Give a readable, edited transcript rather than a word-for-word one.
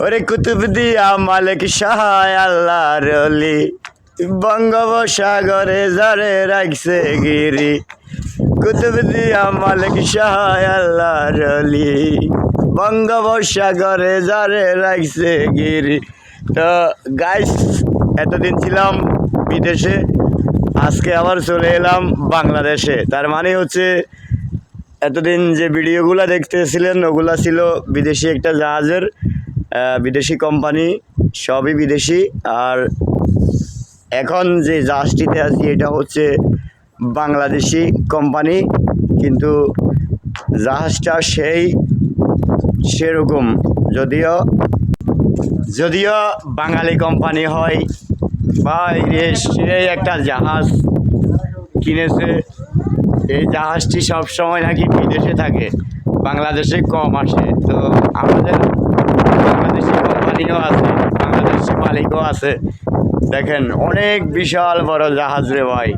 ওরে কুতুব দিয়া মালিক সহায় আল্লাহর অলি, বঙ্গোপসাগরে যারে রাখছে গিরি। কুতুব দিয়া মালিক সহায় আল্লাহর অলি, বঙ্গোপসাগরে যারে রাখছে গিরি। তো গাইস, এতদিন ছিলাম বিদেশে, আজকে আবার চলে এলাম বাংলাদেশে। তার মানে হচ্ছে এতদিন যে ভিডিওগুলো দেখতেছিলেন ওগুলা ছিল বিদেশি একটা জাহাজের, বিদেশি কোম্পানি, সবই বিদেশি। আর এখন যে জাহাজটিতে আছি এটা হচ্ছে বাংলাদেশি কোম্পানি, কিন্তু জাহাজটা সেরকম, যদিও বাঙালি কোম্পানি হয় বা সেই একটা জাহাজ কিনেছে। এই জাহাজটি সবসময় নাকি বিদেশে থাকে, বাংলাদেশে কম আসে। তো আমাদের বাংলাদেশি কোম্পানিও আছে, বাংলাদেশি মালিকও আছে। দেখেন অনেক বিশাল বড় জাহাজ রে ভাই।